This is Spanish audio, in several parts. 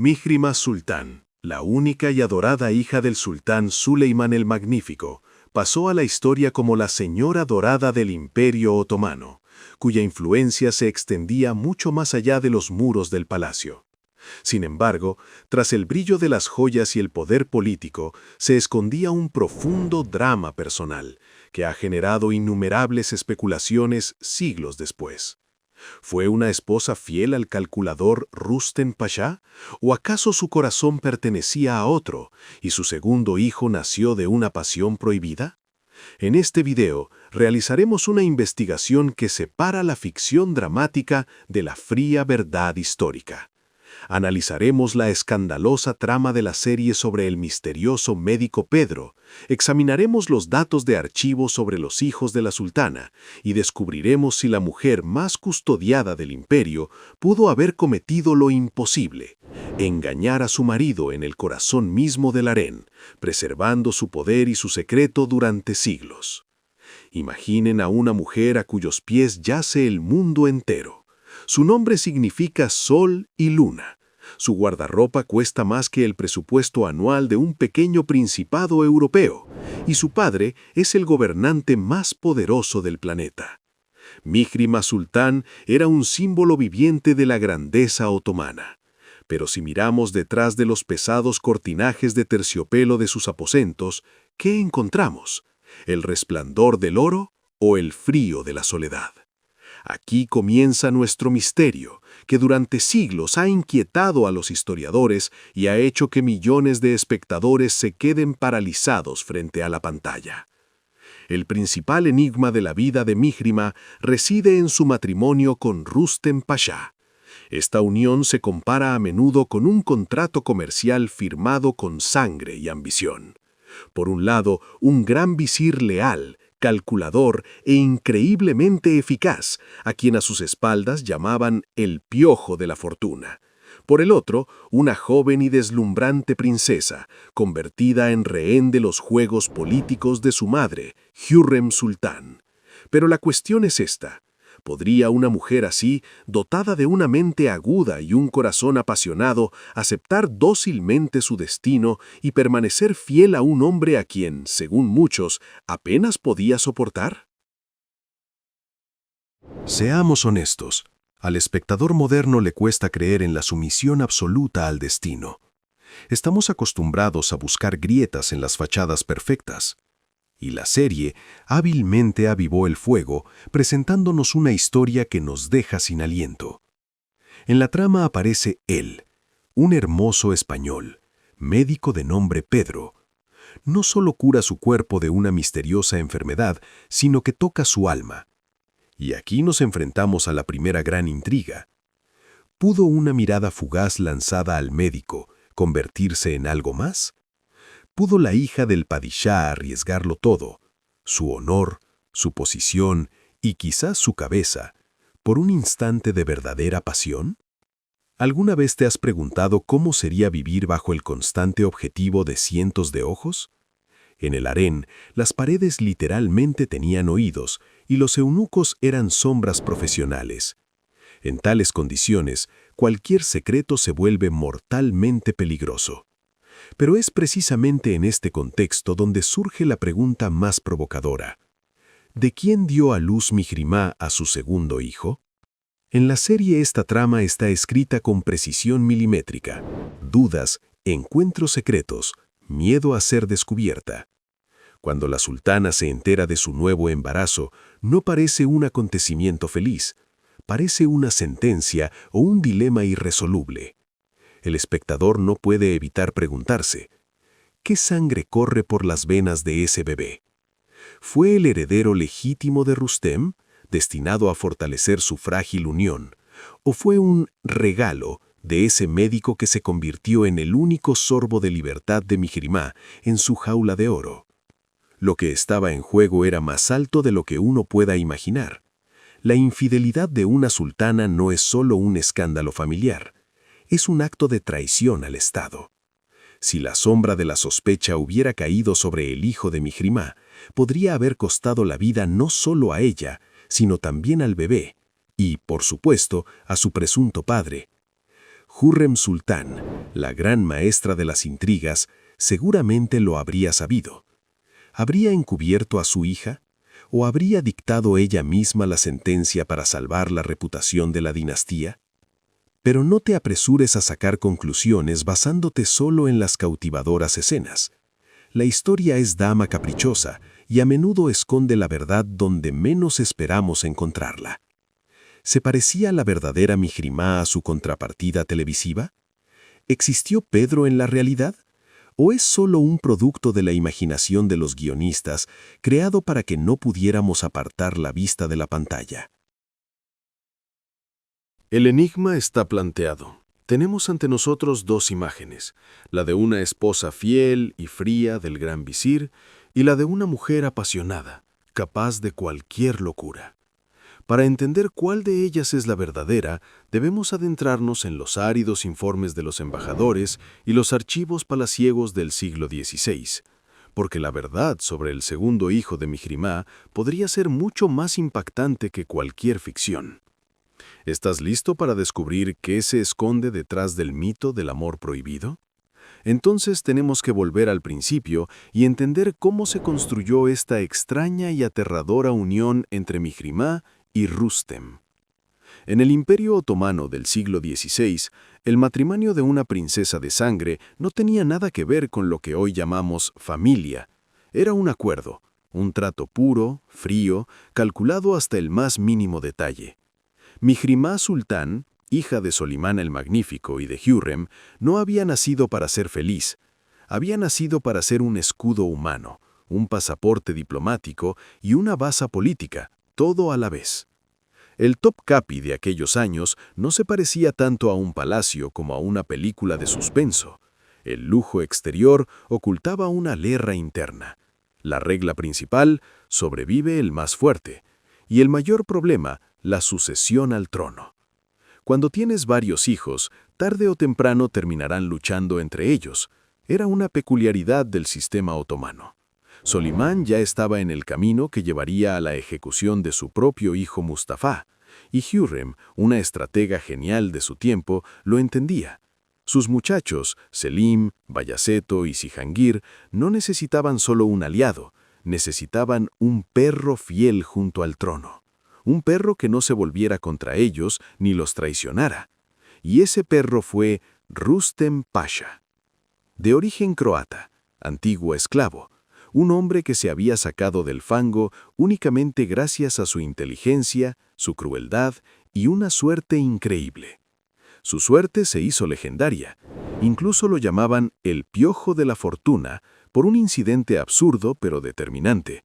Mihrima Sultán, la única y adorada hija del sultán Suleimán el Magnífico, pasó a la historia como la señora dorada del Imperio Otomano, cuya influencia se extendía mucho más allá de los muros del palacio. Sin embargo, tras el brillo de las joyas y el poder político, se escondía un profundo drama personal, que ha generado innumerables especulaciones siglos después. ¿Fue una esposa fiel al calculador Rustem Pasha? ¿O acaso su corazón pertenecía a otro y su segundo hijo nació de una pasión prohibida? En este video realizaremos una investigación que separa la ficción dramática de la fría verdad histórica. Analizaremos la escandalosa trama de la serie sobre el misterioso médico Pedro, examinaremos los datos de archivo sobre los hijos de la sultana y descubriremos si la mujer más custodiada del imperio pudo haber cometido lo imposible: engañar a su marido en el corazón mismo del harén, preservando su poder y su secreto durante siglos. Imaginen a una mujer a cuyos pies yace el mundo entero. Su nombre significa sol y luna. Su guardarropa cuesta más que el presupuesto anual de un pequeño principado europeo, y su padre es el gobernante más poderoso del planeta. Mihrima Sultán era un símbolo viviente de la grandeza otomana. Pero si miramos detrás de los pesados cortinajes de terciopelo de sus aposentos, ¿qué encontramos? ¿El resplandor del oro o el frío de la soledad? Aquí comienza nuestro misterio, que durante siglos ha inquietado a los historiadores y ha hecho que millones de espectadores se queden paralizados frente a la pantalla. El principal enigma de la vida de Mihrima reside en su matrimonio con Rustem Pasha. Esta unión se compara a menudo con un contrato comercial firmado con sangre y ambición. Por un lado, un gran visir leal, calculador e increíblemente eficaz, a quien a sus espaldas llamaban el piojo de la fortuna. Por el otro, una joven y deslumbrante princesa, convertida en rehén de los juegos políticos de su madre, Hürrem Sultán. Pero la cuestión es esta: ¿podría una mujer así, dotada de una mente aguda y un corazón apasionado, aceptar dócilmente su destino y permanecer fiel a un hombre a quien, según muchos, apenas podía soportar? Seamos honestos, al espectador moderno le cuesta creer en la sumisión absoluta al destino. Estamos acostumbrados a buscar grietas en las fachadas perfectas. Y la serie hábilmente avivó el fuego, presentándonos una historia que nos deja sin aliento. En la trama aparece él, un hermoso español, médico de nombre Pedro. No solo cura su cuerpo de una misteriosa enfermedad, sino que toca su alma. Y aquí nos enfrentamos a la primera gran intriga. ¿Pudo una mirada fugaz lanzada al médico convertirse en algo más? ¿Pudo la hija del padishá arriesgarlo todo, su honor, su posición y quizás su cabeza, por un instante de verdadera pasión? ¿Alguna vez te has preguntado cómo sería vivir bajo el constante objetivo de cientos de ojos? En el harén, las paredes literalmente tenían oídos y los eunucos eran sombras profesionales. En tales condiciones, cualquier secreto se vuelve mortalmente peligroso. Pero es precisamente en este contexto donde surge la pregunta más provocadora: ¿de quién dio a luz Mihrimah a su segundo hijo? En la serie esta trama está escrita con precisión milimétrica: dudas, encuentros secretos, miedo a ser descubierta. Cuando la sultana se entera de su nuevo embarazo, no parece un acontecimiento feliz, parece una sentencia o un dilema irresoluble. El espectador no puede evitar preguntarse: ¿qué sangre corre por las venas de ese bebé? ¿Fue el heredero legítimo de Rustem, destinado a fortalecer su frágil unión? ¿O fue un regalo de ese médico que se convirtió en el único sorbo de libertad de Mihrimah en su jaula de oro? Lo que estaba en juego era más alto de lo que uno pueda imaginar. La infidelidad de una sultana no es solo un escándalo familiar. Es un acto de traición al Estado. Si la sombra de la sospecha hubiera caído sobre el hijo de Mihrimah, podría haber costado la vida no solo a ella, sino también al bebé y, por supuesto, a su presunto padre. Hürrem Sultán, la gran maestra de las intrigas, seguramente lo habría sabido. ¿Habría encubierto a su hija? ¿O habría dictado ella misma la sentencia para salvar la reputación de la dinastía? Pero no te apresures a sacar conclusiones basándote solo en las cautivadoras escenas. La historia es dama caprichosa y a menudo esconde la verdad donde menos esperamos encontrarla. ¿Se parecía la verdadera Mihrimah a su contrapartida televisiva? ¿Existió Pedro en la realidad? ¿O es solo un producto de la imaginación de los guionistas, creado para que no pudiéramos apartar la vista de la pantalla? El enigma está planteado. Tenemos ante nosotros dos imágenes, la de una esposa fiel y fría del gran visir y la de una mujer apasionada, capaz de cualquier locura. Para entender cuál de ellas es la verdadera, debemos adentrarnos en los áridos informes de los embajadores y los archivos palaciegos del siglo XVI, porque la verdad sobre el segundo hijo de Mihrimah podría ser mucho más impactante que cualquier ficción. ¿Estás listo para descubrir qué se esconde detrás del mito del amor prohibido? Entonces tenemos que volver al principio y entender cómo se construyó esta extraña y aterradora unión entre Mihrimah y Rustem. En el Imperio Otomano del siglo XVI, el matrimonio de una princesa de sangre no tenía nada que ver con lo que hoy llamamos familia. Era un acuerdo, un trato puro, frío, calculado hasta el más mínimo detalle. Mihrimah Sultán, hija de Solimán el Magnífico y de Hürrem, no había nacido para ser feliz. Había nacido para ser un escudo humano, un pasaporte diplomático y una base política, todo a la vez. El Topkapi de aquellos años no se parecía tanto a un palacio como a una película de suspenso. El lujo exterior ocultaba una guerra interna. La regla principal: sobrevive el más fuerte. Y el mayor problema: la sucesión al trono. Cuando tienes varios hijos, tarde o temprano terminarán luchando entre ellos. Era una peculiaridad del sistema otomano. Solimán ya estaba en el camino que llevaría a la ejecución de su propio hijo Mustafa, y Hürrem, una estratega genial de su tiempo, lo entendía. Sus muchachos, Selim, Bayaceto y Cihangir, no necesitaban solo un aliado, necesitaban un perro fiel junto al trono. Un perro que no se volviera contra ellos ni los traicionara. Y ese perro fue Rustem Pasha. De origen croata, antiguo esclavo, un hombre que se había sacado del fango únicamente gracias a su inteligencia, su crueldad y una suerte increíble. Su suerte se hizo legendaria. Incluso lo llamaban el Piojo de la Fortuna por un incidente absurdo pero determinante.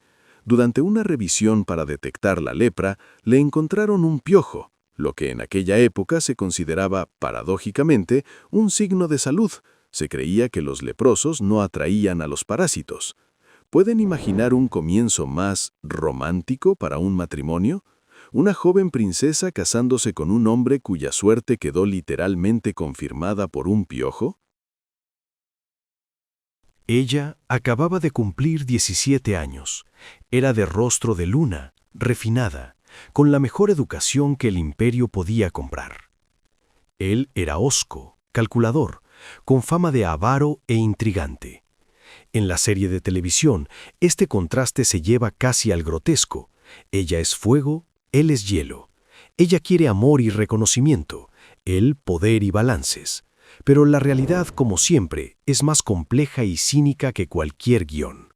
Durante una revisión para detectar la lepra, le encontraron un piojo, lo que en aquella época se consideraba, paradójicamente, un signo de salud. Se creía que los leprosos no atraían a los parásitos. ¿Pueden imaginar un comienzo más romántico para un matrimonio? Una joven princesa casándose con un hombre cuya suerte quedó literalmente confirmada por un piojo. Ella acababa de cumplir 17 años. Era de rostro de luna, refinada, con la mejor educación que el imperio podía comprar. Él era hosco, calculador, con fama de avaro e intrigante. En la serie de televisión, este contraste se lleva casi al grotesco. Ella es fuego, él es hielo. Ella quiere amor y reconocimiento, él poder y balances. Pero la realidad, como siempre, es más compleja y cínica que cualquier guión.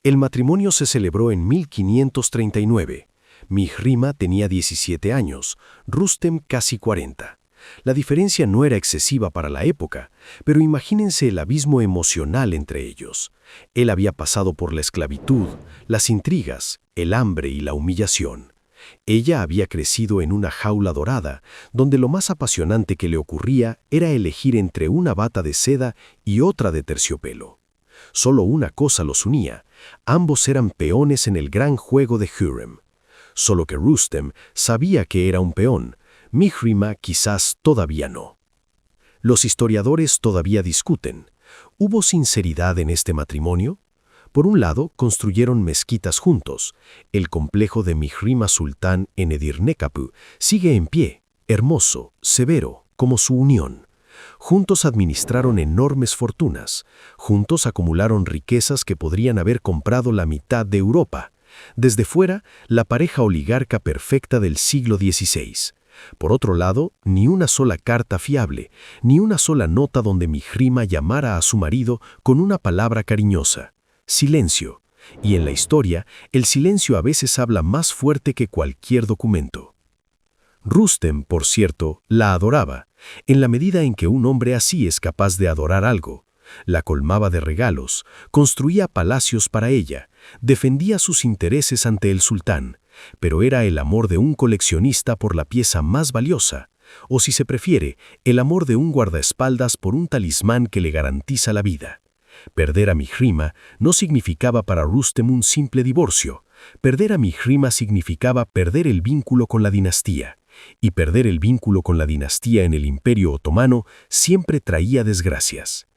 El matrimonio se celebró en 1539. Mihrimah tenía 17 años, Rustem casi 40. La diferencia no era excesiva para la época, pero imagínense el abismo emocional entre ellos. Él había pasado por la esclavitud, las intrigas, el hambre y la humillación. Ella había crecido en una jaula dorada, donde lo más apasionante que le ocurría era elegir entre una bata de seda y otra de terciopelo. Solo una cosa los unía: ambos eran peones en el gran juego de Hürrem. Solo que Rustem sabía que era un peón, Mihrimah quizás todavía no. Los historiadores todavía discuten. ¿Hubo sinceridad en este matrimonio? Por un lado, construyeron mezquitas juntos. El complejo de Mihrimah Sultán en Edirnekapı sigue en pie, hermoso, severo, como su unión. Juntos administraron enormes fortunas. Juntos acumularon riquezas que podrían haber comprado la mitad de Europa. Desde fuera, la pareja oligarca perfecta del siglo XVI. Por otro lado, ni una sola carta fiable, ni una sola nota donde Mihrima llamara a su marido con una palabra cariñosa. Silencio. Y en la historia, el silencio a veces habla más fuerte que cualquier documento. Rustem, por cierto, la adoraba, en la medida en que un hombre así es capaz de adorar algo. La colmaba de regalos, construía palacios para ella, defendía sus intereses ante el sultán, pero era el amor de un coleccionista por la pieza más valiosa, o si se prefiere, el amor de un guardaespaldas por un talismán que le garantiza la vida. Perder a Mihrima no significaba para Rustem un simple divorcio. Perder a Mihrima significaba perder el vínculo con la dinastía, y perder el vínculo con la dinastía en el Imperio Otomano siempre traía desgracias.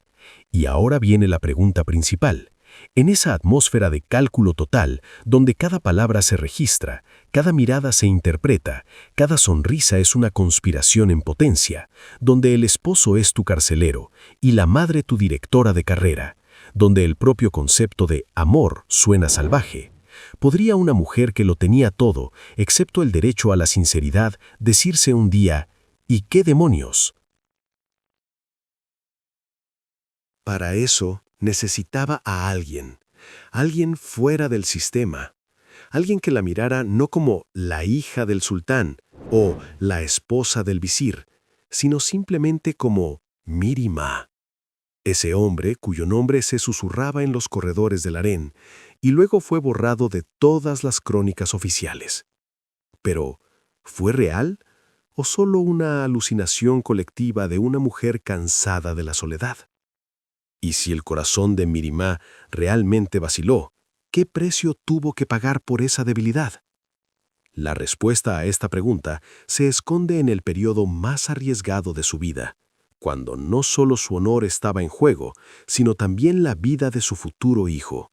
Y ahora viene la pregunta principal. En esa atmósfera de cálculo total, donde cada palabra se registra, cada mirada se interpreta, cada sonrisa es una conspiración en potencia, donde el esposo es tu carcelero y la madre tu directora de carrera, donde el propio concepto de amor suena salvaje, ¿podría una mujer que lo tenía todo, excepto el derecho a la sinceridad, decirse un día, ¿y qué demonios? Para eso necesitaba a alguien fuera del sistema, alguien que la mirara no como la hija del sultán o la esposa del visir, sino simplemente como Miri-Ma. Ese hombre cuyo nombre se susurraba en los corredores del harén y luego fue borrado de todas las crónicas oficiales. Pero, ¿fue real o solo una alucinación colectiva de una mujer cansada de la soledad? Y si el corazón de Miri-Ma realmente vaciló, ¿qué precio tuvo que pagar por esa debilidad? La respuesta a esta pregunta se esconde en el periodo más arriesgado de su vida, cuando no solo su honor estaba en juego, sino también la vida de su futuro hijo.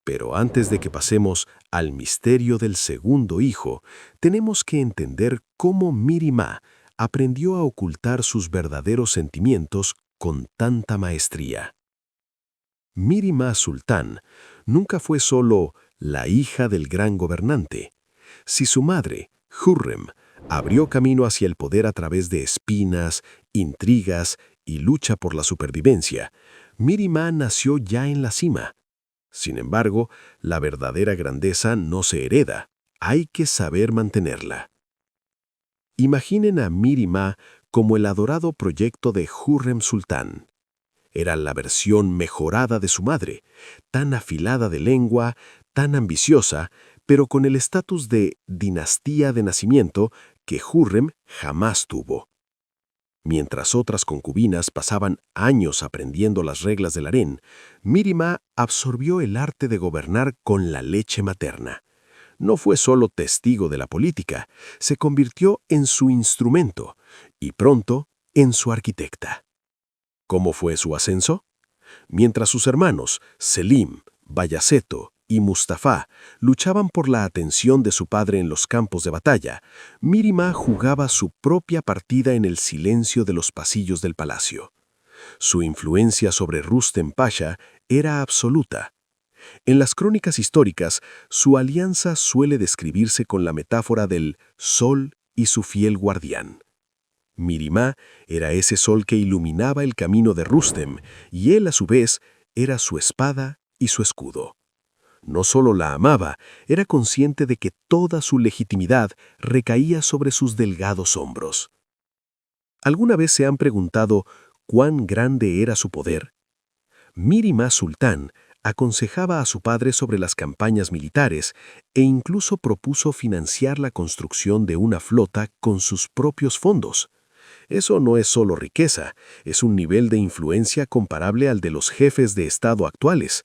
Pero antes de que pasemos al misterio del segundo hijo, tenemos que entender cómo Miri-Ma aprendió a ocultar sus verdaderos sentimientos con tanta maestría. Miri-Ma Sultán nunca fue solo la hija del gran gobernante. Si su madre, Hürrem, abrió camino hacia el poder a través de espinas, intrigas y lucha por la supervivencia, Miri-Ma nació ya en la cima. Sin embargo, la verdadera grandeza no se hereda, hay que saber mantenerla. Imaginen a Miri-Ma como el adorado proyecto de Hürrem Sultán. Era la versión mejorada de su madre, tan afilada de lengua, tan ambiciosa, pero con el estatus de dinastía de nacimiento que Hürrem jamás tuvo. Mientras otras concubinas pasaban años aprendiendo las reglas del harén, Miri-Ma absorbió el arte de gobernar con la leche materna. No fue solo testigo de la política, se convirtió en su instrumento y pronto en su arquitecta. ¿Cómo fue su ascenso? Mientras sus hermanos, Selim, Bayaceto y Mustafa luchaban por la atención de su padre en los campos de batalla, Miri-Ma jugaba su propia partida en el silencio de los pasillos del palacio. Su influencia sobre Rustem Pasha era absoluta. En las crónicas históricas, su alianza suele describirse con la metáfora del sol y su fiel guardián. Miri-Ma era ese sol que iluminaba el camino de Rustem, y él a su vez era su espada y su escudo. No solo la amaba, era consciente de que toda su legitimidad recaía sobre sus delgados hombros. ¿Alguna vez se han preguntado cuán grande era su poder? Miri-Ma Sultán aconsejaba a su padre sobre las campañas militares e incluso propuso financiar la construcción de una flota con sus propios fondos. Eso no es solo riqueza, es un nivel de influencia comparable al de los jefes de Estado actuales.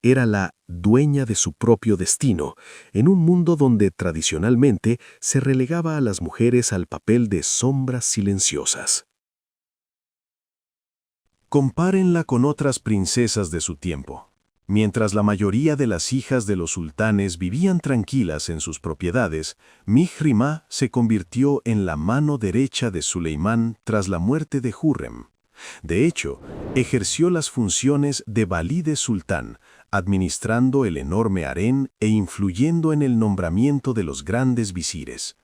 Era la dueña de su propio destino, en un mundo donde tradicionalmente se relegaba a las mujeres al papel de sombras silenciosas. Compárenla con otras princesas de su tiempo. Mientras la mayoría de las hijas de los sultanes vivían tranquilas en sus propiedades, Mihrima se convirtió en la mano derecha de Suleimán tras la muerte de Hürrem. De hecho, ejerció las funciones de valide sultán, administrando el enorme harén e influyendo en el nombramiento de los grandes visires.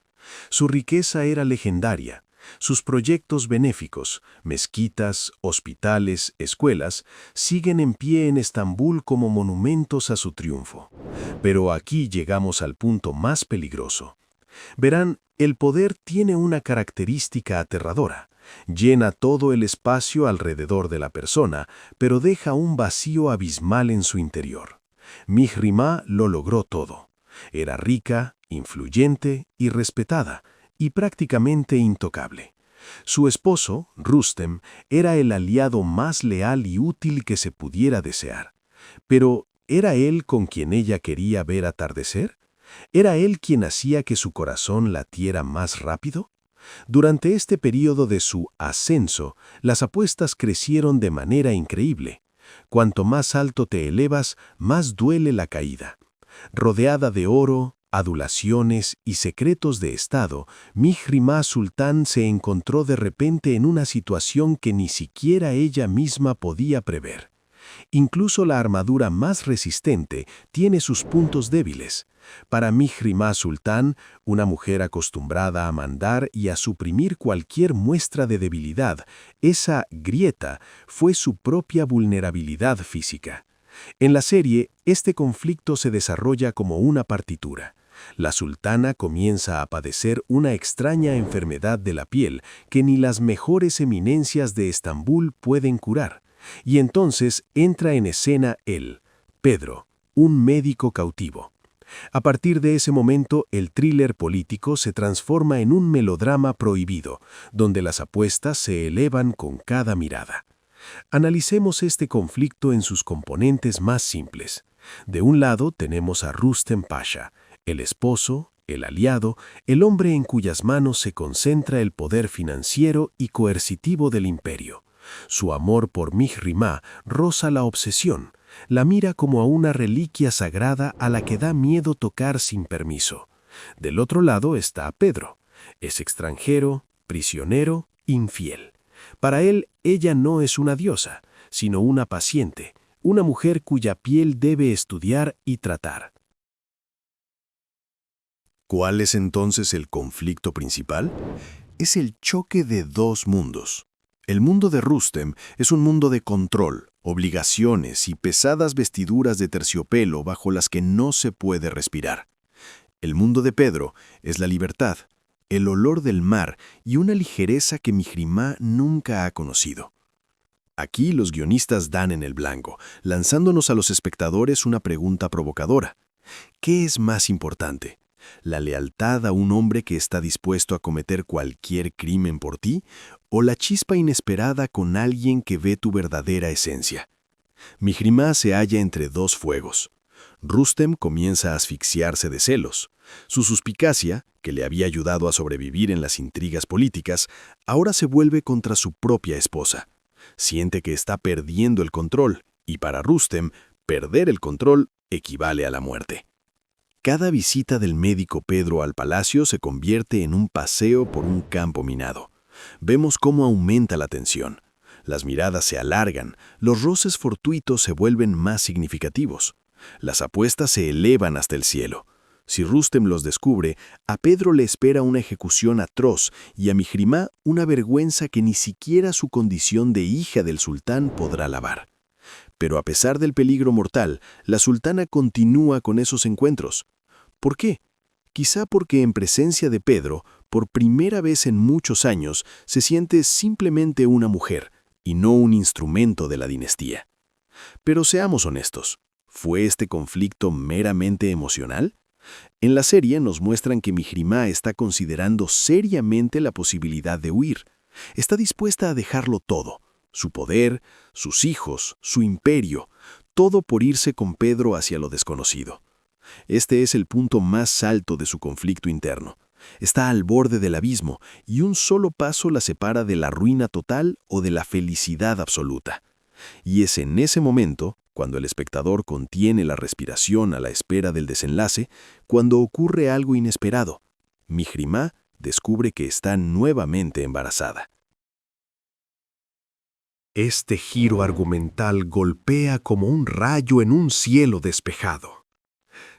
Su riqueza era legendaria. Sus proyectos benéficos, mezquitas, hospitales, escuelas, siguen en pie en Estambul como monumentos a su triunfo. Pero aquí llegamos al punto más peligroso. Verán, el poder tiene una característica aterradora. Llena todo el espacio alrededor de la persona, pero deja un vacío abismal en su interior. Mihrimah lo logró todo. Era rica, influyente y respetada, y prácticamente intocable. Su esposo, Rustem, era el aliado más leal y útil que se pudiera desear. Pero, ¿era él con quien ella quería ver atardecer? ¿Era él quien hacía que su corazón latiera más rápido? Durante este período de su ascenso, las apuestas crecieron de manera increíble. Cuanto más alto te elevas, más duele la caída. Rodeada de oro, adulaciones y secretos de Estado, Mihrimah Sultán se encontró de repente en una situación que ni siquiera ella misma podía prever. Incluso la armadura más resistente tiene sus puntos débiles. Para Mihrimah Sultán, una mujer acostumbrada a mandar y a suprimir cualquier muestra de debilidad, esa grieta fue su propia vulnerabilidad física. En la serie, este conflicto se desarrolla como una partitura. La sultana comienza a padecer una extraña enfermedad de la piel que ni las mejores eminencias de Estambul pueden curar. Y entonces entra en escena él, Pedro, un médico cautivo. A partir de ese momento, el thriller político se transforma en un melodrama prohibido, donde las apuestas se elevan con cada mirada. Analicemos este conflicto en sus componentes más simples. De un lado tenemos a Rustem Pasha, el esposo, el aliado, el hombre en cuyas manos se concentra el poder financiero y coercitivo del imperio. Su amor por Mihrimah roza la obsesión, la mira como a una reliquia sagrada a la que da miedo tocar sin permiso. Del otro lado está Pedro. Es extranjero, prisionero, infiel. Para él, ella no es una diosa, sino una paciente, una mujer cuya piel debe estudiar y tratar. ¿Cuál es entonces el conflicto principal? Es el choque de dos mundos. El mundo de Rustem es un mundo de control, obligaciones y pesadas vestiduras de terciopelo bajo las que no se puede respirar. El mundo de Pedro es la libertad, el olor del mar y una ligereza que Mihrimah nunca ha conocido. Aquí los guionistas dan en el blanco, lanzándonos a los espectadores una pregunta provocadora. ¿Qué es más importante? ¿La lealtad a un hombre que está dispuesto a cometer cualquier crimen por ti? ¿O la chispa inesperada con alguien que ve tu verdadera esencia? Mihrimah se halla entre dos fuegos. Rustem comienza a asfixiarse de celos. Su suspicacia, que le había ayudado a sobrevivir en las intrigas políticas, ahora se vuelve contra su propia esposa. Siente que está perdiendo el control, y para Rustem, perder el control equivale a la muerte. Cada visita del médico Pedro al palacio se convierte en un paseo por un campo minado. Vemos cómo aumenta la tensión. Las miradas se alargan, los roces fortuitos se vuelven más significativos. Las apuestas se elevan hasta el cielo. Si Rustem los descubre, a Pedro le espera una ejecución atroz y a Mihrimah una vergüenza que ni siquiera su condición de hija del sultán podrá lavar. Pero a pesar del peligro mortal, la sultana continúa con esos encuentros. ¿Por qué? Quizá porque en presencia de Pedro, por primera vez en muchos años, se siente simplemente una mujer, y no un instrumento de la dinastía. Pero seamos honestos, ¿fue este conflicto meramente emocional? En la serie nos muestran que Mihrimah está considerando seriamente la posibilidad de huir. Está dispuesta a dejarlo todo, su poder, sus hijos, su imperio, todo por irse con Pedro hacia lo desconocido. Este es el punto más alto de su conflicto interno. Está al borde del abismo y un solo paso la separa de la ruina total o de la felicidad absoluta. Y es en ese momento, cuando el espectador contiene la respiración a la espera del desenlace, cuando ocurre algo inesperado. Mihrimah descubre que está nuevamente embarazada. Este giro argumental golpea como un rayo en un cielo despejado.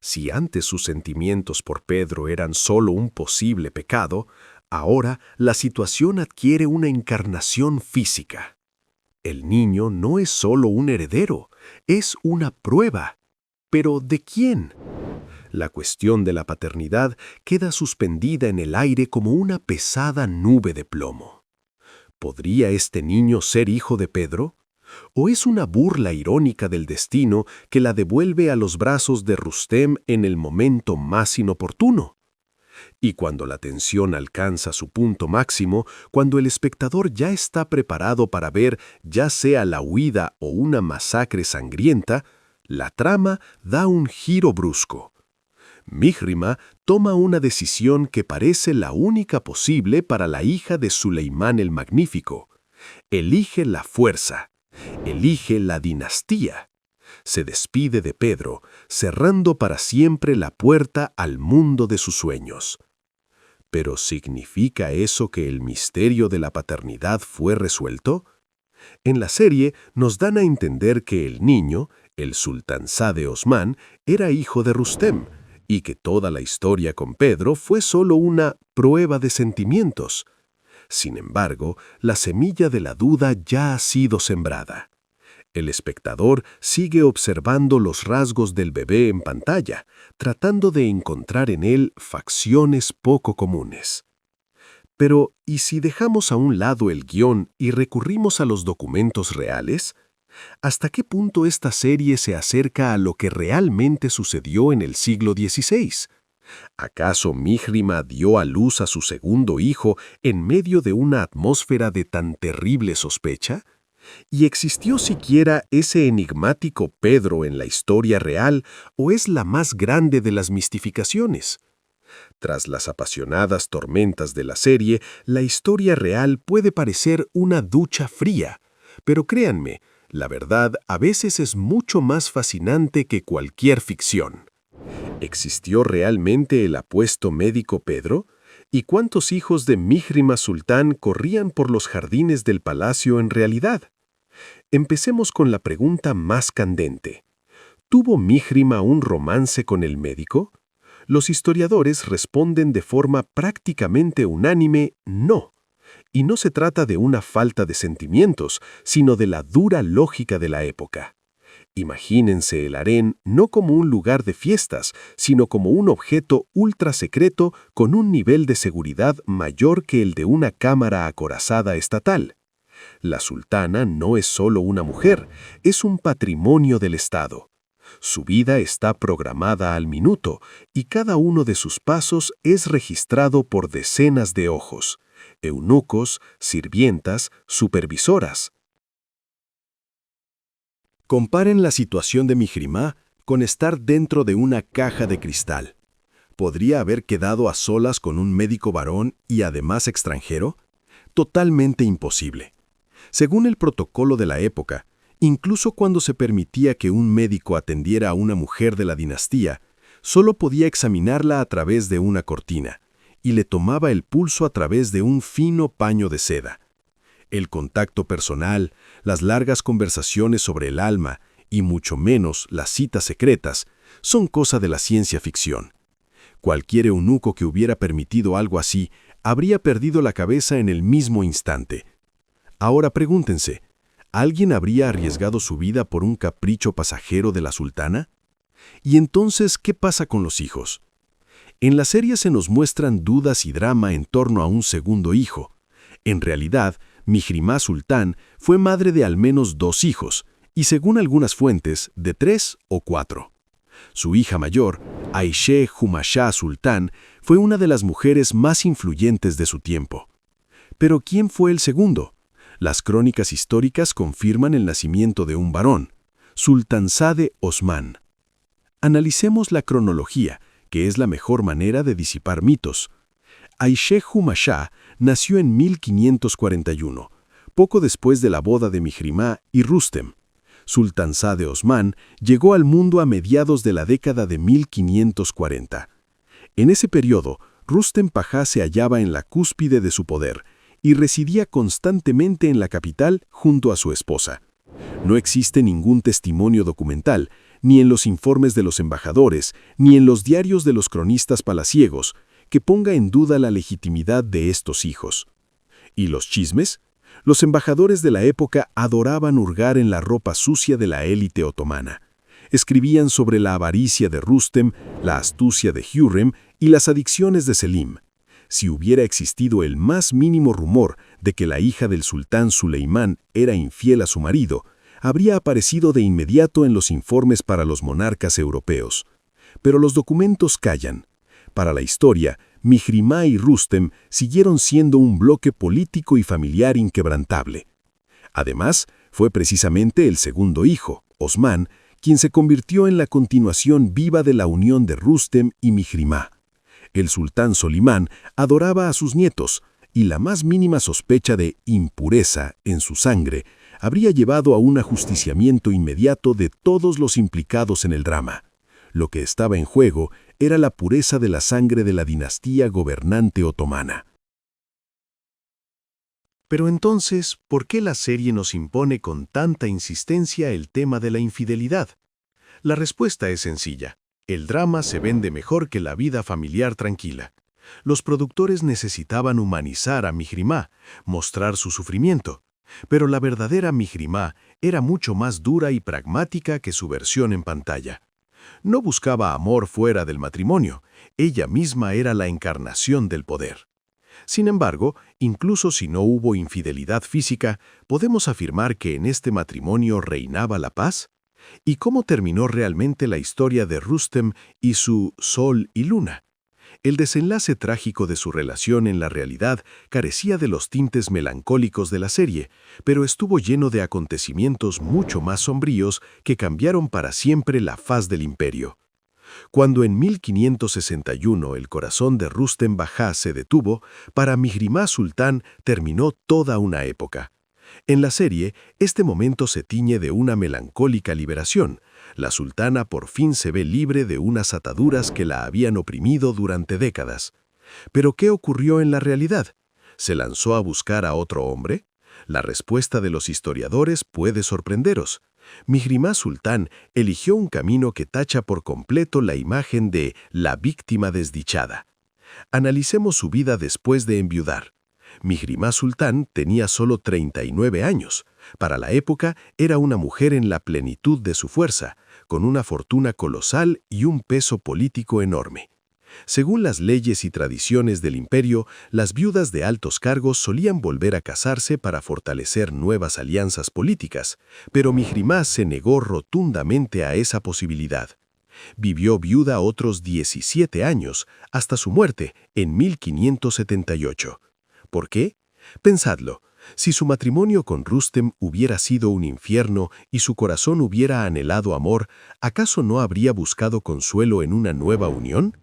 Si antes sus sentimientos por Pedro eran solo un posible pecado, ahora la situación adquiere una encarnación física. El niño no es solo un heredero, es una prueba. ¿Pero de quién? La cuestión de la paternidad queda suspendida en el aire como una pesada nube de plomo. ¿Podría este niño ser hijo de Pedro? ¿O es una burla irónica del destino que la devuelve a los brazos de Rustem en el momento más inoportuno? Y cuando la tensión alcanza su punto máximo, cuando el espectador ya está preparado para ver ya sea la huida o una masacre sangrienta, la trama da un giro brusco. Mihrima toma una decisión que parece la única posible para la hija de Suleimán el Magnífico. Elige la fuerza, elige la dinastía. Se despide de Pedro, cerrando para siempre la puerta al mundo de sus sueños. ¿Pero significa eso que el misterio de la paternidad fue resuelto? En la serie nos dan a entender que el niño, el Sultanzade Osman, era hijo de Rustem, y que toda la historia con Pedro fue solo una prueba de sentimientos. Sin embargo, la semilla de la duda ya ha sido sembrada. El espectador sigue observando los rasgos del bebé en pantalla, tratando de encontrar en él facciones poco comunes. Pero, ¿y si dejamos a un lado el guión y recurrimos a los documentos reales? ¿Hasta qué punto esta serie se acerca a lo que realmente sucedió en el siglo XVI? ¿Acaso Mihrima dio a luz a su segundo hijo en medio de una atmósfera de tan terrible sospecha? ¿Y existió siquiera ese enigmático Pedro en la historia real o es la más grande de las mistificaciones? Tras las apasionadas tormentas de la serie, la historia real puede parecer una ducha fría, pero créanme, la verdad a veces es mucho más fascinante que cualquier ficción. ¿Existió realmente el apuesto médico Pedro? ¿Y cuántos hijos de Mihrima Sultán corrían por los jardines del palacio en realidad? Empecemos con la pregunta más candente. ¿Tuvo Mihrima un romance con el médico? Los historiadores responden de forma prácticamente unánime no. Y no se trata de una falta de sentimientos, sino de la dura lógica de la época. Imagínense el harén no como un lugar de fiestas, sino como un objeto ultra secreto con un nivel de seguridad mayor que el de una cámara acorazada estatal. La sultana no es solo una mujer, es un patrimonio del Estado. Su vida está programada al minuto y cada uno de sus pasos es registrado por decenas de ojos, eunucos, sirvientas, supervisoras. Comparen la situación de Mihrima con estar dentro de una caja de cristal. ¿Podría haber quedado a solas con un médico varón y además extranjero? Totalmente imposible. Según el protocolo de la época, incluso cuando se permitía que un médico atendiera a una mujer de la dinastía, solo podía examinarla a través de una cortina, y le tomaba el pulso a través de un fino paño de seda. El contacto personal, las largas conversaciones sobre el alma y mucho menos las citas secretas son cosa de la ciencia ficción. Cualquier eunuco que hubiera permitido algo así habría perdido la cabeza en el mismo instante. Ahora pregúntense, ¿alguien habría arriesgado su vida por un capricho pasajero de la sultana? ¿Y entonces qué pasa con los hijos? En la serie se nos muestran dudas y drama en torno a un segundo hijo. En realidad, Mihrima Sultán fue madre de al menos 2 hijos, y según algunas fuentes, de 3 o 4. Su hija mayor, Aishe Humashá Sultán, fue una de las mujeres más influyentes de su tiempo. Pero ¿quién fue el segundo? Las crónicas históricas confirman el nacimiento de un varón, Sultanzade Osman. Analicemos la cronología, que es la mejor manera de disipar mitos. Aishe Humashá nació en 1541, poco después de la boda de Mihrima y Rustem. Sultanzade Osman llegó al mundo a mediados de la década de 1540. En ese periodo, Rustem Pajá se hallaba en la cúspide de su poder, y residía constantemente en la capital junto a su esposa. No existe ningún testimonio documental, ni en los informes de los embajadores, ni en los diarios de los cronistas palaciegos, que ponga en duda la legitimidad de estos hijos. ¿Y los chismes? Los embajadores de la época adoraban hurgar en la ropa sucia de la élite otomana. Escribían sobre la avaricia de Rustem, la astucia de Hürrem y las adicciones de Selim. Si hubiera existido el más mínimo rumor de que la hija del sultán Suleimán era infiel a su marido, habría aparecido de inmediato en los informes para los monarcas europeos. Pero los documentos callan. Para la historia, Mihrimah y Rustem siguieron siendo un bloque político y familiar inquebrantable. Además, fue precisamente el segundo hijo, Osmán, quien se convirtió en la continuación viva de la unión de Rustem y Mihrimah. El sultán Solimán adoraba a sus nietos, y la más mínima sospecha de impureza en su sangre habría llevado a un ajusticiamiento inmediato de todos los implicados en el drama. Lo que estaba en juego era la pureza de la sangre de la dinastía gobernante otomana. Pero entonces, ¿por qué la serie nos impone con tanta insistencia el tema de la infidelidad? La respuesta es sencilla. El drama se vende mejor que la vida familiar tranquila. Los productores necesitaban humanizar a Mihrimah, mostrar su sufrimiento. Pero la verdadera Mihrimah era mucho más dura y pragmática que su versión en pantalla. No buscaba amor fuera del matrimonio, ella misma era la encarnación del poder. Sin embargo, incluso si no hubo infidelidad física, ¿podemos afirmar que en este matrimonio reinaba la paz? ¿Y cómo terminó realmente la historia de Rustem y su Sol y Luna? El desenlace trágico de su relación en la realidad carecía de los tintes melancólicos de la serie, pero estuvo lleno de acontecimientos mucho más sombríos que cambiaron para siempre la faz del imperio. Cuando en 1561 el corazón de Rustem Bajá se detuvo, para Mihrimah Sultán terminó toda una época. En la serie, este momento se tiñe de una melancólica liberación. La sultana por fin se ve libre de unas ataduras que la habían oprimido durante décadas. ¿Pero qué ocurrió en la realidad? ¿Se lanzó a buscar a otro hombre? La respuesta de los historiadores puede sorprenderos. Mihrimah Sultán eligió un camino que tacha por completo la imagen de la víctima desdichada. Analicemos su vida después de enviudar. Mihrimah Sultán tenía solo 39 años. Para la época era una mujer en la plenitud de su fuerza, con una fortuna colosal y un peso político enorme. Según las leyes y tradiciones del imperio, las viudas de altos cargos solían volver a casarse para fortalecer nuevas alianzas políticas, pero Mihrimah se negó rotundamente a esa posibilidad. Vivió viuda otros 17 años, hasta su muerte en 1578. ¿Por qué? Pensadlo. Si su matrimonio con Rustem hubiera sido un infierno y su corazón hubiera anhelado amor, ¿acaso no habría buscado consuelo en una nueva unión?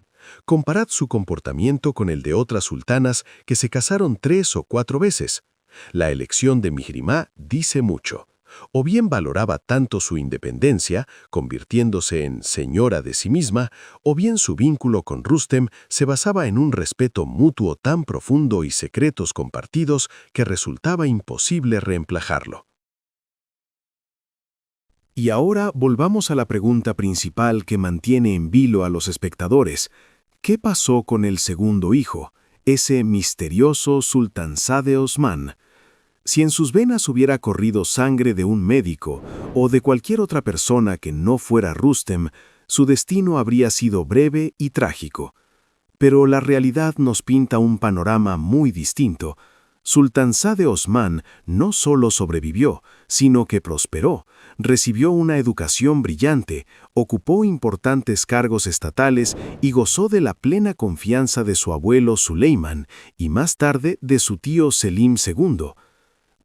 Comparad su comportamiento con el de otras sultanas que se casaron 3 o 4 veces. La elección de Mihrimah dice mucho. O bien valoraba tanto su independencia, convirtiéndose en señora de sí misma, o bien su vínculo con Rustem se basaba en un respeto mutuo tan profundo y secretos compartidos que resultaba imposible reemplajarlo. Y ahora volvamos a la pregunta principal que mantiene en vilo a los espectadores. ¿Qué pasó con el segundo hijo, ese misterioso Sultanzade Osman? Si en sus venas hubiera corrido sangre de un médico o de cualquier otra persona que no fuera Rustem, su destino habría sido breve y trágico. Pero la realidad nos pinta un panorama muy distinto. Sultanzade Osman no solo sobrevivió, sino que prosperó, recibió una educación brillante, ocupó importantes cargos estatales y gozó de la plena confianza de su abuelo Suleiman y más tarde de su tío Selim II.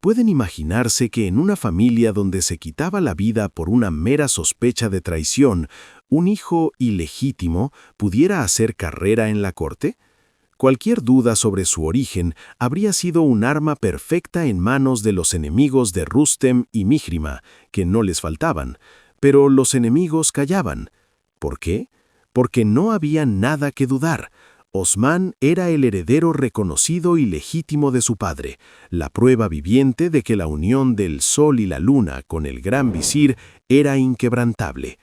¿Pueden imaginarse que en una familia donde se quitaba la vida por una mera sospecha de traición, un hijo ilegítimo pudiera hacer carrera en la corte? Cualquier duda sobre su origen habría sido un arma perfecta en manos de los enemigos de Rustem y Mihrimah, que no les faltaban, pero los enemigos callaban. ¿Por qué? Porque no había nada que dudar. Osman era el heredero reconocido y legítimo de su padre, la prueba viviente de que la unión del sol y la luna con el gran visir era inquebrantable.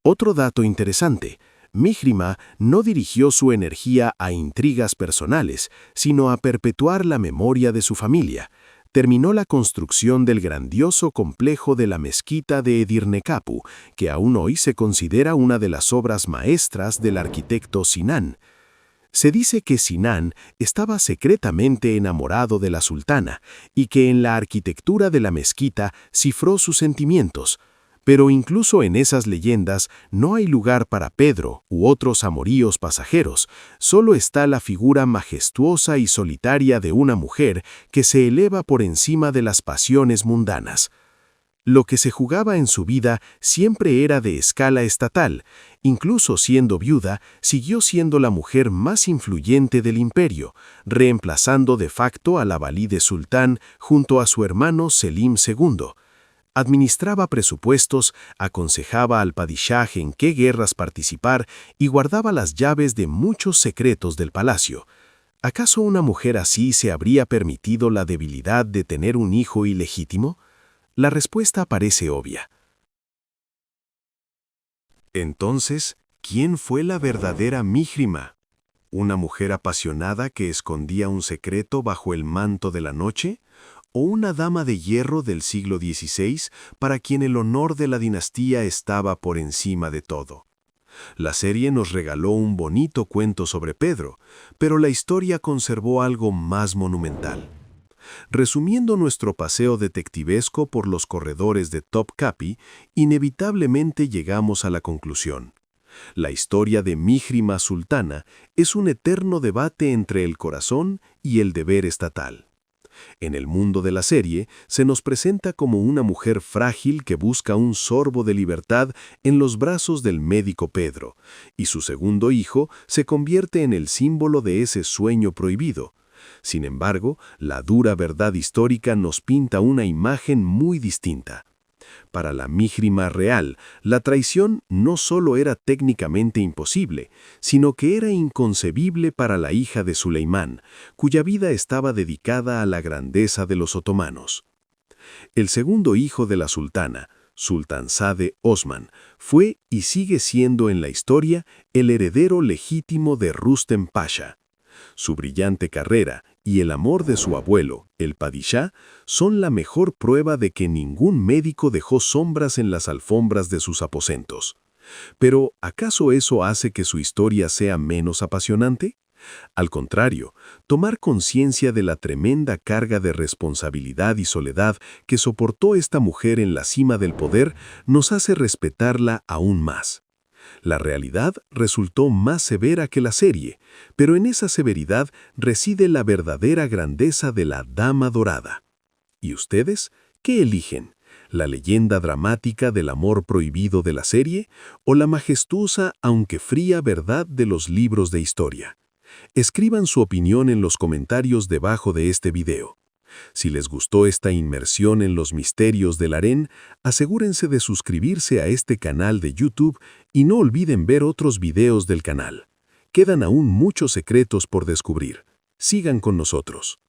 Otro dato interesante: Mihrima no dirigió su energía a intrigas personales, sino a perpetuar la memoria de su familia. Terminó la construcción del grandioso complejo de la mezquita de Edirne Kapı, que aún hoy se considera una de las obras maestras del arquitecto Sinan. Se dice que Sinan estaba secretamente enamorado de la sultana y que en la arquitectura de la mezquita cifró sus sentimientos. Pero incluso en esas leyendas no hay lugar para Pedro u otros amoríos pasajeros, solo está la figura majestuosa y solitaria de una mujer que se eleva por encima de las pasiones mundanas. Lo que se jugaba en su vida siempre era de escala estatal. Incluso siendo viuda, siguió siendo la mujer más influyente del imperio, reemplazando de facto a la valide sultán junto a su hermano Selim II. Administraba presupuestos, aconsejaba al padishah en qué guerras participar y guardaba las llaves de muchos secretos del palacio. ¿Acaso una mujer así se habría permitido la debilidad de tener un hijo ilegítimo? La respuesta parece obvia. Entonces, ¿quién fue la verdadera Mihrima? ¿Una mujer apasionada que escondía un secreto bajo el manto de la noche? ¿O una dama de hierro del siglo XVI para quien el honor de la dinastía estaba por encima de todo? La serie nos regaló un bonito cuento sobre Pedro, pero la historia conservó algo más monumental. Resumiendo nuestro paseo detectivesco por los corredores de Topkapi, inevitablemente llegamos a la conclusión. La historia de Mihrima Sultana es un eterno debate entre el corazón y el deber estatal. En el mundo de la serie, se nos presenta como una mujer frágil que busca un sorbo de libertad en los brazos del médico Pedro, y su segundo hijo se convierte en el símbolo de ese sueño prohibido. Sin embargo, la dura verdad histórica nos pinta una imagen muy distinta. Para la Mihrima real, la traición no solo era técnicamente imposible, sino que era inconcebible para la hija de Suleimán, cuya vida estaba dedicada a la grandeza de los otomanos. El segundo hijo de la sultana, Sultanzade Osman, fue y sigue siendo en la historia el heredero legítimo de Rustem Pasha. Su brillante carrera y el amor de su abuelo, el padishah, son la mejor prueba de que ningún médico dejó sombras en las alfombras de sus aposentos. Pero, ¿acaso eso hace que su historia sea menos apasionante? Al contrario, tomar conciencia de la tremenda carga de responsabilidad y soledad que soportó esta mujer en la cima del poder nos hace respetarla aún más. La realidad resultó más severa que la serie, pero en esa severidad reside la verdadera grandeza de la Dama Dorada. ¿Y ustedes qué eligen? ¿La leyenda dramática del amor prohibido de la serie o la majestuosa aunque fría verdad de los libros de historia? Escriban su opinión en los comentarios debajo de este video. Si les gustó esta inmersión en los misterios del harén, asegúrense de suscribirse a este canal de YouTube y no olviden ver otros videos del canal. Quedan aún muchos secretos por descubrir. Sigan con nosotros.